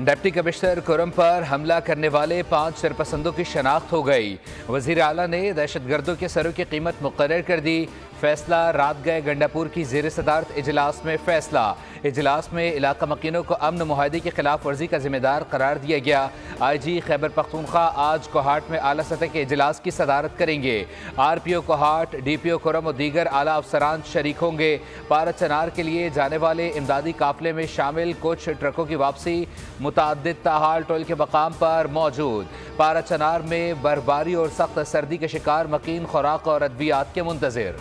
Deputy commissioner Khurram पर हमला करने वाले 5 सरपसंदों की शनाख्त हो गई। वजीर आला ने दहशतगर्दों के सरों की कीमत मुकर्रर कर दी। फैसला रात गए गंडापुर की ज़ेर सदारत इजलास में फैसला। इजलास में इलाका मकीनों को अमन मुआहदे की खिलाफ वर्जी का जिम्मेदार करार दिया गया। IG खैबर पख्तूनख्वा आज कोहाट में आला सतह के इजलास की सदारत करेंगे। RPO कोहाट, DPO खुर्रम और दीगर आला अफसरान शरीक होंगे। पारा चनार के लिए जाने वाले इमदादी काफिले में शामिल कुछ ट्रकों की वापसी मुताद्दिद ताहाल टोल के मकाम पर मौजूद। पारा चनार में बर्फबारी और सख्त सर्दी के शिकार मकीन खुराक और अद्वियात के मुंतजिर।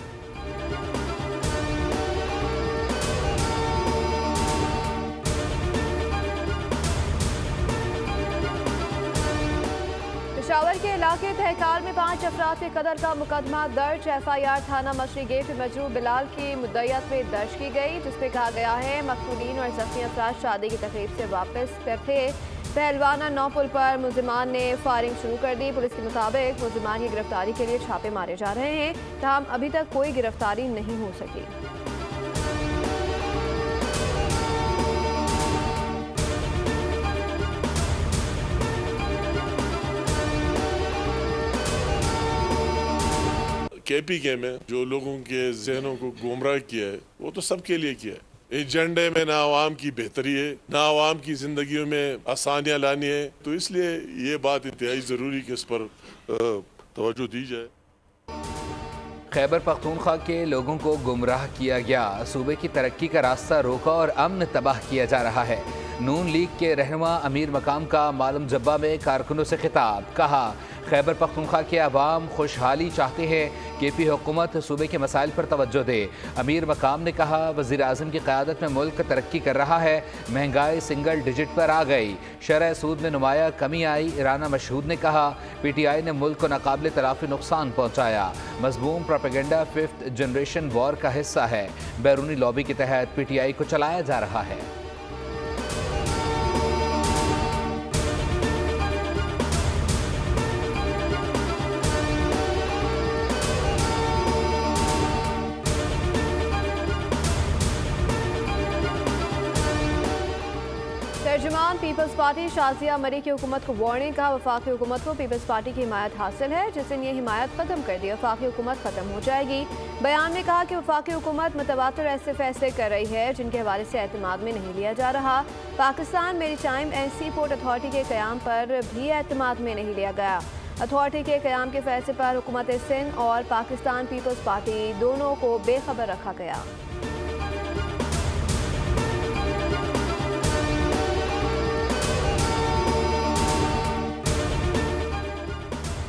पेशावर के इलाके तहखाल में 5 अफराद के कत्ल का मुकदमा दर्ज। FIR थाना मछली गेट में मजरूह बिलाल की मुद्दईयत में दर्ज की गई, जिसमें कहा गया है मकतूलीन और जख्मी अफराद शादी की तकरीब से वापस पर थे। पहलवाना 9 पुल पर मुलजिमान ने फायरिंग शुरू कर दी। पुलिस के मुताबिक मुलजिमान की गिरफ्तारी के लिए छापे मारे जा रहे हैं, तमाम अभी तक कोई गिरफ्तारी नहीं हो सकी। KPK में जो लोगों के जहनों को गुमराह किया है वो तो सबके लिए किया है। एजेंडे में ना आवाम की बेहतरी है, ना आवाम की जिंदगियों में आसानियां लानी है, तो इसलिए ये बात इंतहाई ज़रूरी कि इस पर तवज्जो दी जाए। खैबर पख्तूनख्वा के लोगों को गुमराह किया गया, सूबे की तरक्की का रास्ता रोका और अमन तबाह किया जा रहा है। नून लीग के रहनुमा अमीर मकाम का मालूम जब्बा में कारकुनों से खिताब। कहा, खैबर पख्तूनख्वा के अवाम खुशहाली चाहते हैं, KP हुकूमत सूबे के मसाइल पर तवज्जो दे। अमीर मकाम ने कहा, वज़ीर आज़म की क़यादत में मुल्क तरक्की कर रहा है, महंगाई सिंगल डिजिट पर आ गई, शरह सूद में नुमाया कमी आई। राना मशहूद ने कहा, PTI ने मुल्क को नाकाबिले तलाफ़ी नुकसान पहुँचाया। मज़मूम प्रोपेगेंडा 5th जनरेशन वॉर का हिस्सा है, बैरूनी लॉबी के तहत PTI को चलाया जा रहा है। तर्जुमान पीपल्स पार्टी शाजिया मरी की हुकूमत को वार्निंग। कहा, वफाकी हुकूमत को पीपल्स पार्टी की हिमायत हासिल है, जिस दिन ये हिमायत खत्म कर दी वफाकी हुकूमत खत्म हो जाएगी। बयान में कहा कि वफाकी हुकूमत मुतवातिर ऐसे फैसले कर रही है जिनके हवाले से एतमाद में नहीं लिया जा रहा। Pakistan maritime and sea port authority के क़याम पर भी एतमाद में नहीं लिया गया। अथॉरिटी के क़याम के फैसले पर हुकूमत सिंध और पाकिस्तान पीपल्स पार्टी दोनों को बेखबर रखा गया।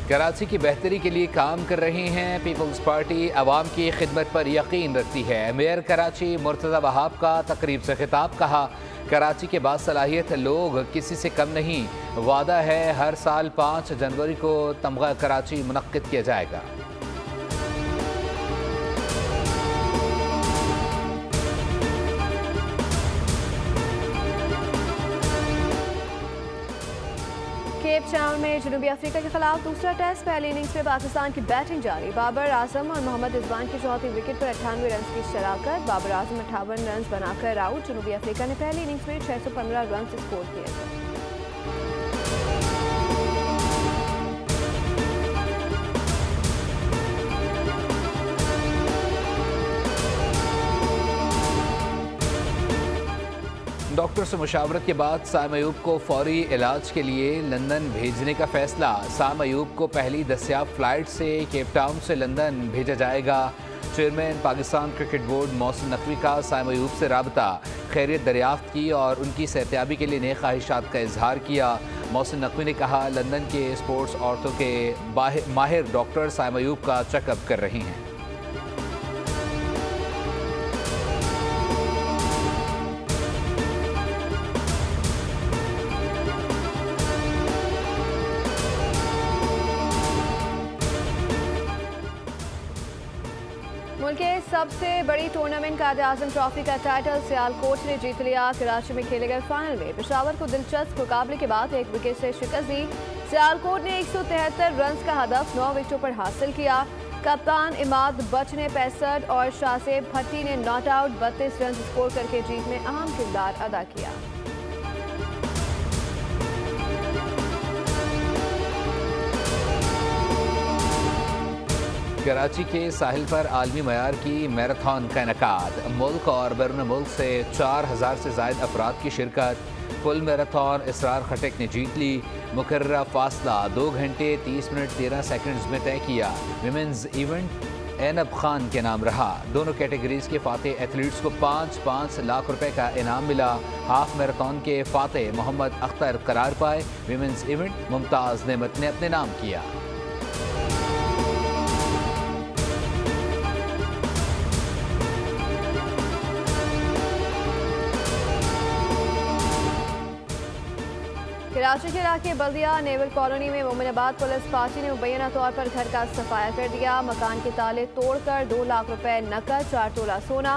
कराची की बेहतरी के लिए काम कर रहे हैं। पीपल्स पार्टी आवाम की खिदमत पर यकीन रखती है। मेयर कराची मुर्तज़ा वहाब का तकरीब से खिताब। कहा, कराची के बासलाहियत लोग किसी से कम नहीं, वादा है हर साल 5 जनवरी को तमगा कराची मुनक्किद किया जाएगा। केप टाउन में जनूबी अफ्रीका के खिलाफ दूसरा टेस्ट। पहली इनिंग्स में पाकिस्तान की बैटिंग जारी। बाबर आजम और मोहम्मद रिजवान की चौथी विकेट पर 98 रन की शराकत। बाबर आजम 58 रन बनाकर आउट। जनूबी अफ्रीका ने पहली इनिंग्स में 615 रन स्कोर किए थे। डॉक्टर से मुशावरत के बाद साइम अयूब को फौरी इलाज के लिए लंदन भेजने का फैसला। साइम अयूब को पहली दस्याब फ्लाइट से केप टाउन से लंदन भेजा जाएगा। Chairman Pakistan cricket board Mohsin Naqvi का साइम अयूब से राबता, खैरियत दरियाफ्त की और उनकी सेहतियाबी के लिए नेक ख्वाहिशात का इजहार किया। मोहसिन नकवी ने कहा, लंदन के स्पोर्ट्स औरतों के माहिर डॉक्टर साइम अयूब का चेकअप कर रहे हैं। मुल्क के सबसे बड़ी टूर्नामेंट कायद-ए-आज़म ट्रॉफी का टाइटल सियालकोट ने जीत लिया। कराची में खेले गए फाइनल में पेशावर को दिलचस्प मुकाबले के बाद 1 विकेट से शिकस्त दी। सियालकोट ने 173 रन का हदफ 9 विकेटों पर हासिल किया। कप्तान इमाद बट ने 65 और शाहसेब भट्टी ने नॉट आउट 32 रन स्कोर करके जीत में अहम किरदार अदा किया। कराची के साहिल पर आलमी मयार की मैराथन का इनेकाद। मुल्क और बैरून मुल्क से 4000 से जायद अफराद की शिरकत। फुल मैराथन इसरार खटक ने जीत ली। मुकर्रर फासला 2 घंटे 30 मिनट 13 सेकंड्स में तय किया। विमेंस इवेंट एनब खान के नाम रहा। दोनों कैटेगरीज के फातेह एथलीट्स को 5-5 लाख रुपए का इनाम मिला। हाफ मैराथन के फातेह मोहम्मद अख्तर करार पाए। विमेंस इवेंट मुमताज नेमत ने अपने नाम किया। कराची के इलाके बल्दिया नेवल कॉलोनी में मोमिनाबाद पुलिस पार्टी ने मुबैना तौर पर घर का सफाया कर दिया। मकान के ताले तोड़कर 2 लाख रुपए नकद, 4 तोला सोना,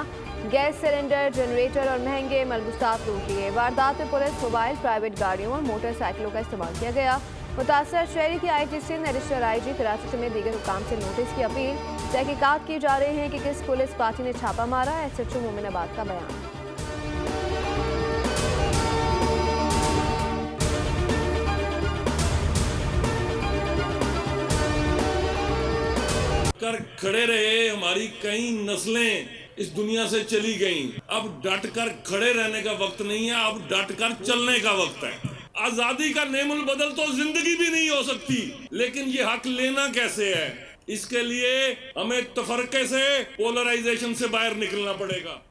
गैस सिलेंडर, जनरेटर और महंगे मलबूसात लूट लिए। वारदात में पुलिस, मोबाइल, प्राइवेट गाड़ियों और मोटरसाइकिलों का इस्तेमाल किया गया। मुतासर शहरी की IGC Sindh additional IG Karachi समेत दीगर हुकाम से नोटिस की अपील। तहकीकात की जा रही है कि किस पुलिस पार्टी ने छापा मारा। SHO मोमिनाबाद का बयान। कर खड़े रहे, हमारी कई नस्लें इस दुनिया से चली गईं। अब डट कर खड़े रहने का वक्त नहीं है, अब डट कर चलने का वक्त है। आजादी का नेमुल बदल तो जिंदगी भी नहीं हो सकती, लेकिन ये हक लेना कैसे है? इसके लिए हमें तफरके से, पोलराइजेशन से बाहर निकलना पड़ेगा।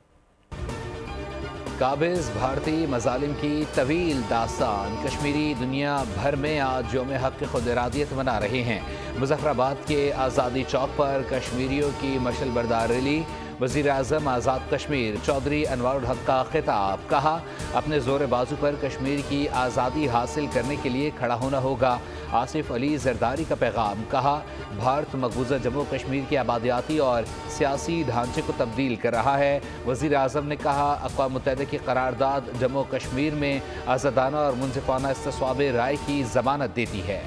काबिज भारतीय मजालिम की तवील दास्तान। कश्मीरी दुनिया भर में आज यौम हक खुद इरादियत मना रहे हैं। मुजफ्फराबाद के आज़ादी चौक पर कश्मीरियों की मशल बरदार रैली। वज़ीर आज़म आज़ाद कश्मीर चौधरी अनवारुल हक का खिताब। कहा, अपने जोर बाजू पर कश्मीर की आज़ादी हासिल करने के लिए खड़ा होना होगा। आसिफ अली जरदारी का पैगाम। कहा, भारत मकबूजा जम्मू कश्मीर के आबादियाती और सियासी ढांचे को तब्दील कर रहा है। वज़ीर आज़म ने कहा, अक़वाम मुत्तहिदा की करारदाद जम्मू कश्मीर में आज़ादाना और मुनसिफाना इस्तिस्वाब राय की ज़मानत देती है।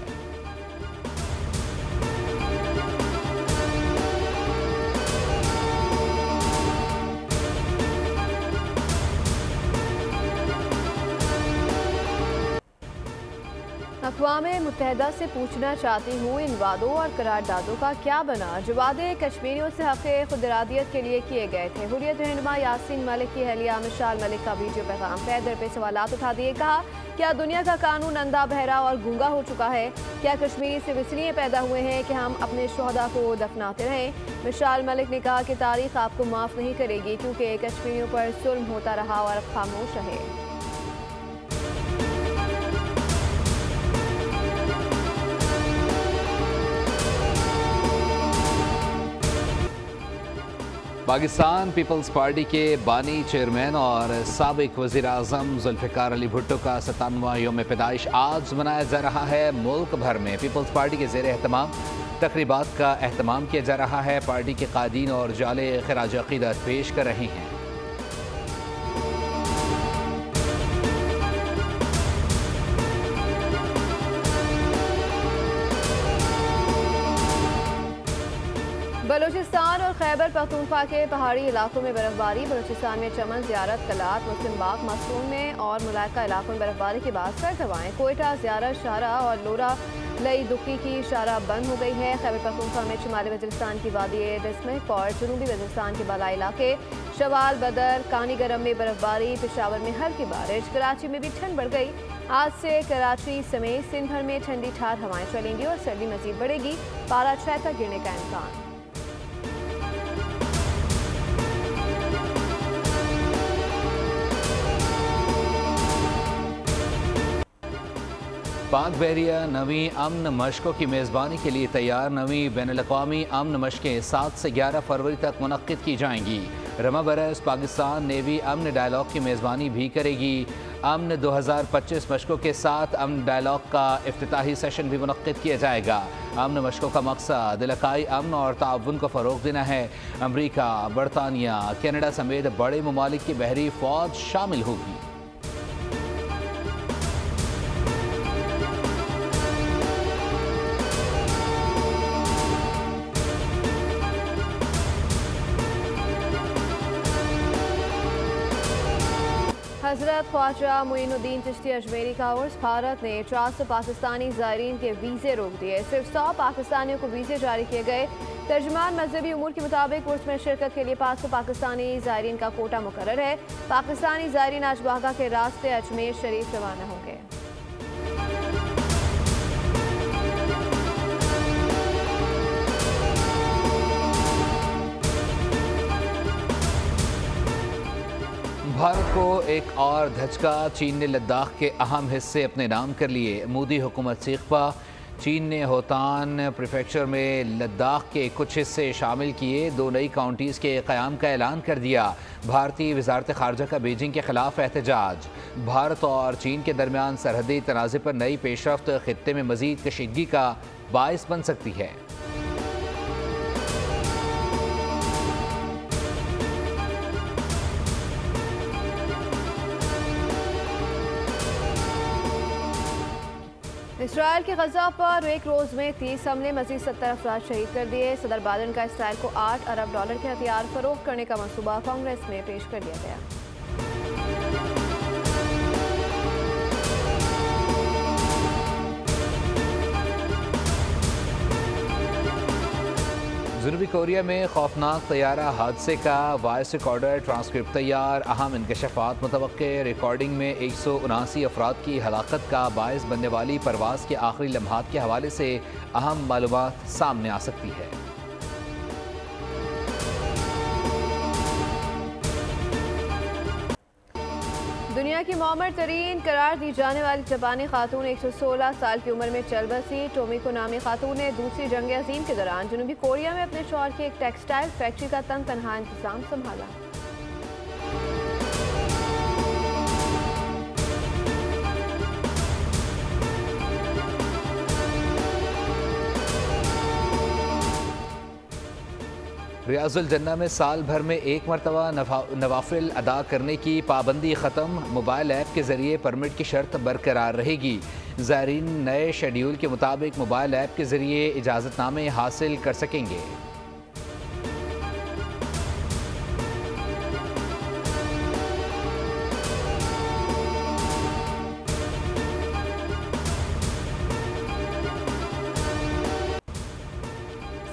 अक़वाम मुत्तहिदा से पूछना चाहती हूँ, इन वादों और करारदादों का क्या बना? जो वादे कश्मीरियों से हक़ खुद इरादियत के लिए किए गए थे। हुर्रियत रहनुमा यासीन मलिक की अहलिया मिशाल मलिक का वीडियो पैगाम पैदर पे सवालात उठा दिए। कहा, क्या दुनिया का कानून अंधा, बहरा और गूंगा हो चुका है? क्या कश्मीरी सिर्फ इसलिए पैदा हुए हैं कि हम अपने शोहदा को दफनाते रहें? मिशाल मलिक ने कहा कि तारीख आपको माफ़ नहीं करेगी, क्योंकि कश्मीरियों पर जुल्म होता रहा और खामोश रहे। पाकिस्तान पीपल्स पार्टी के बानी चेयरमैन और साबिक वज़ीर आज़म जुल्फ़िकार अली भुट्टो का 97वां यौम पैदाइश आज मनाया जा रहा है। मुल्क भर में पीपल्स पार्टी के ज़ेर एहतमाम तकरीबात का एहतमाम किया जा रहा है। पार्टी के कायदीन और जाले खराज अक़ीदत पेश कर रहे हैं। बलूचिस्तान और खैबर पख्तूनख्वा के पहाड़ी इलाकों में बर्फबारी। बलूचिस्तान में चमन, ज़ियारत, कलात, मुस्लिम बाग, मासूम में और मुलाका इलाकों में बर्फबारी के बाद सर्द हवाएं। कोयटा, ज़ियारत, शाहरा और लोरा लई दुक्की की शाहरा बंद हो गई है। खैबर पख्तूनख्वा में शुमाली वज़ीरिस्तान की वादी रिस्मिक और जनूबी वज़ीरिस्तान के बालाई इलाके शवाल, बदर, कानी गरम में बर्फबारी। पेशावर में हल्की बारिश। कराची में भी ठंड बढ़ गई। आज से कराची समेत सिंध भर में ठंडी ठार हवाएं चलेंगी और सर्दी मजीद बढ़ेगी। पारा 6 तक गिरने का इम्कान। पाक बहरिया नवी अमन मशकों की मेज़बानी के लिए तैयार। नवी बैनुल-अक़वामी अमन मशकें 7 से 11 फरवरी तक मुनक्किद की जाएंगी। रमा बरस पाकिस्तान नेवी अमन डायलॉग की मेज़बानी भी करेगी। अमन 2025 मशकों के साथ अमन डायलॉग का इफ्तिताही सेशन भी मुनक्किद किया जाएगा। अमन मशकों का मकसद इलाकाई अमन और ताउन को फ़रोग़ देना है। अमरीका, बरतानिया, कनाडा समेत बड़े ममालिक की बहरी फ़ौज शामिल होगी। हजरत ख्वाजा मुइनुद्दीन चिश्ती अजमेरी का उर्स, भारत ने 400 पाकिस्तानी ज़ायरीन के वीज़े रोक दिए। सिर्फ 100 पाकिस्तानियों को वीज़े जारी किए गए। तर्जुमान मजहबी उमूर के मुताबिक उर्स में शिरकत के लिए 500 पाकिस्तानी ज़ायरीन का कोटा मुकर्रर है। पाकिस्तानी ज़ायरीन आज वाघा के रास्ते अजमेर शरीफ रवाना होंगे। भारत को एक और धचका, चीन ने लद्दाख के अहम हिस्से अपने नाम कर लिए। मोदी हुकूमत से इख्वा, चीन ने होतान प्रीफेक्चर में लद्दाख के कुछ हिस्से शामिल किए। 2 नई काउंटीज़ के क़याम का ऐलान कर दिया। भारतीय वज़ारत ख़ारजा का बीजिंग के ख़िलाफ़ एहतजाज। भारत और चीन के दरमियान सरहदी तनाज़े पर नई पेशरफ्त ख़ित्ते में मज़ीद कशीदगी का बाइस बन सकती है। इसराइल के गजा पर एक रोज़ में 30 हमले, मज़ीद 70 अफराद शहीद कर दिए। सदर बाइडेन का इसराइल को $8 अरब के हथियार फरोख्त करने का मंसूबा कांग्रेस में पेश कर दिया गया। जनूबी कोरिया में खौफनाक तैयारा हादसे का वॉइस रिकॉर्डर ट्रांसक्रिप्ट तैयार। अहम इंकशाफात मुतवक्के। रिकॉर्डिंग में 179 अफराद की हलाकत का बायस बनने वाली परवाज के आखिरी लम्हात के हवाले से अहम मालूमात सामने आ सकती है। दुनिया की मौमर तरीन करार दी जाने वाली जापानी खातून 116 साल की उम्र में चल बसी। टोमिको नामी खातून ने दूसरी जंग अजीम के दौरान जनूबी कोरिया में अपने शौहर की एक टेक्सटाइल फैक्ट्री का तनहा इंतजाम संभाला। रियाजुल जन्ना में साल भर में एक मरतबा नवाफिल अदा करने की पाबंदी ख़त्म। मोबाइल ऐप के ज़रिए परमिट की शर्त बरकरार रहेगी। ज़ायरीन नए शेड्यूल के मुताबिक मोबाइल ऐप के ज़रिए इजाज़तनामे हासिल कर सकेंगे।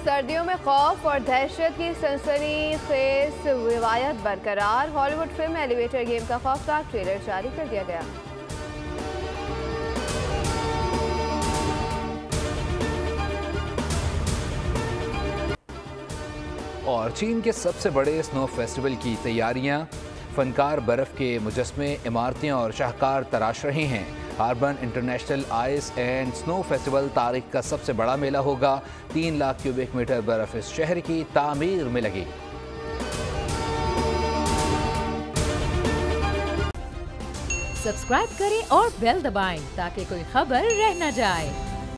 सर्दियों में खौफ और दहशत की सनसनीखेज रिवायत बरकरार। हॉलीवुड फिल्म एलिवेटर गेम का खौफनाक ट्रेलर जारी कर दिया गया। और चीन के सबसे बड़े स्नो फेस्टिवल की तैयारियां। फनकार बर्फ़ के मुजस्मे, इमारतें और शाहकार तराश रहे हैं। Harappan international ice and snow festival तारीख का सबसे बड़ा मेला होगा। 3 लाख क्यूबिक मीटर बर्फ इस शहर की तामीर में लगेगी। सब्सक्राइब करें और बेल दबाएं ताकि कोई खबर रह न जाए।